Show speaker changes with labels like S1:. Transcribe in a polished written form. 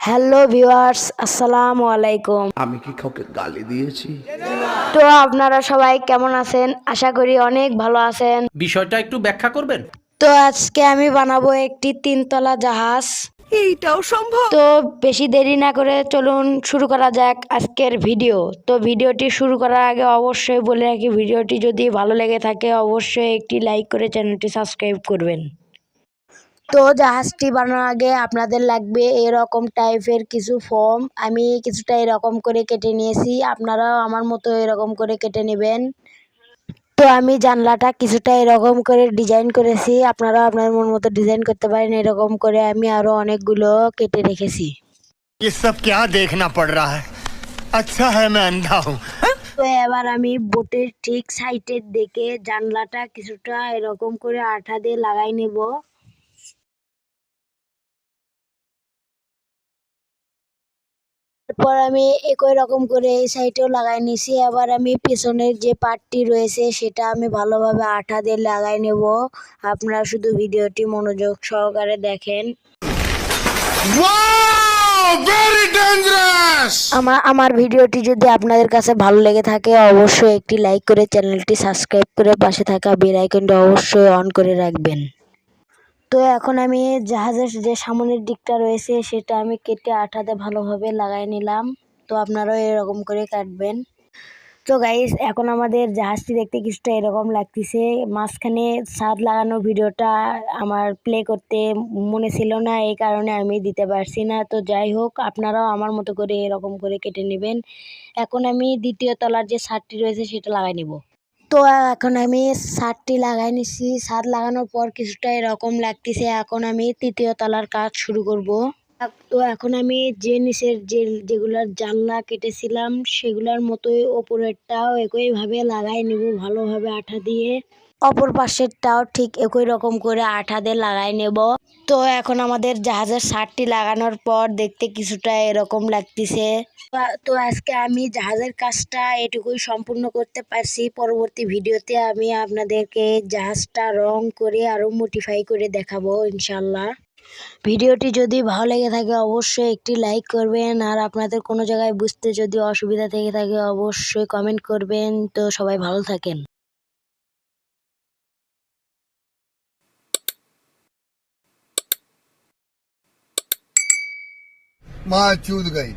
S1: Hello viewers, আসসালামু আলাইকুম।
S2: আমি কি কাউকে গালি দিয়েছি?
S1: তো আপনারা সবাই কেমন আছেন? আশা করি অনেক ভালো আছেন।
S3: বিষয়টা একটু ব্যাখ্যা করবেন?
S1: তো আজকে আমি বানাবো একটি তিনতলা জাহাজ।
S4: এইটাও সম্ভব?
S1: তো বেশি দেরি না করে চলুন শুরু করা যাক আজকের ভিডিও। তো ভিডিওটি শুরু করার আগে অবশ্যই বলে রাখি, ভিডিওটি যদি ভালো লেগে থাকে অবশ্যই একটি লাইক করে চ্যানেলটি সাবস্ক্রাইব করবেন। তো জাহাজটি বানানোর আগে আপনাদের লাগবে এরকম টাইপের কিছু ফর্ম। আমি কিছুটা এরকম করে কেটে নিয়েছি, আপনারাও আমার মতো এরকম করে কেটে নেবেন। তো আমি জানলাটা কিছুটা এরকম করে ডিজাইন করেছি, আপনারাও আপনার মন মতো ডিজাইন করতে পারেন। এরকম করে আমি আরো অনেকগুলো কেটে রেখেছি।
S5: ये सब क्या देखना पड़ रहा है? अच्छा है मैं अंधा हूँ।
S1: তো এবার আমি বোটের ঠিক সাইডের দিকে জানলাটা কিছুটা এরকম করে আঠা দিয়ে লাগাই নেব। তারপর আমি একই রকম করে এই সাইডেও লাগাই নিছি। এবার আমি পেছনের যে পার্টটি রয়েছে সেটা আমি ভালোভাবে আঠা দিয়ে লাগাই নেব। আপনারা শুধু ভিডিওটি মনোযোগ সহকারে দেখেন।
S5: Very dangerous!
S1: আমার ভিডিওটি যদি আপনাদের কাছে ভালো লেগে থাকে অবশ্যই একটি লাইক করে চ্যানেলটি সাবস্ক্রাইব করে পাশে থাকা বেল আইকনটি অবশ্যই অন করে রাখবেন। তো এখন আমি জাহাজের যে সামনের দিকটা রয়েছে সেটা আমি কেটে আঠাতে ভালোভাবে লাগাই নিলাম। তো আপনারাও এরকম করে কাটবেন। তো গাইস, এখন আমাদের জাহাজটি দেখতে কিছুটা এরকম লাগতেছে। মাঝখানে ছাদ লাগানোর ভিডিওটা আমার প্লে করতে মনে ছিল না, এই কারণে আমি দিতে পারছি না। তো যাই হোক, আপনারাও আমার মতো করে এরকম করে কেটে নেবেন। এখন আমি দ্বিতীয় তলার যে ছাদটি রয়েছে সেটা লাগাই নেব। তো এখন আমি ছাদটি লাগাই নিচ্ছি। ছাদ লাগানোর পর কিছুটা এরকম লাগতেছে। এখন আমি তৃতীয় তলার কাজ শুরু করব। তো এখন আমি যে নিচের যেগুলার জানলা কেটেছিলাম সেগুলার মতোই ওপরেরটাও একইভাবে লাগাই নেব ভালোভাবে আঠা দিয়ে। অপর পাশেরটাও ঠিক একই রকম করে আঠা দিয়ে লাগাই নেব। তো এখন আমাদের জাহাজের ছাদটি লাগানোর পর দেখতে কিছুটা এরকম লাগতেছে। তো আজকে আমি জাহাজের কাজটা এটুকুই সম্পূর্ণ করতে পারছি। পরবর্তী ভিডিওতে আমি আপনাদেরকে জাহাজটা রং করে আরো মডিফাই করে দেখাবো ইনশাল্লাহ। ভিডিওটি যদি ভালো লেগে থাকে অবশ্যই একটি লাইক করবেন, আর আপনাদের কোনো জায়গায় বুঝতে যদি অসুবিধা থেকে থাকে অবশ্যই কমেন্ট করবেন। তো সবাই ভালো থাকেন।
S5: माँ चूत गई।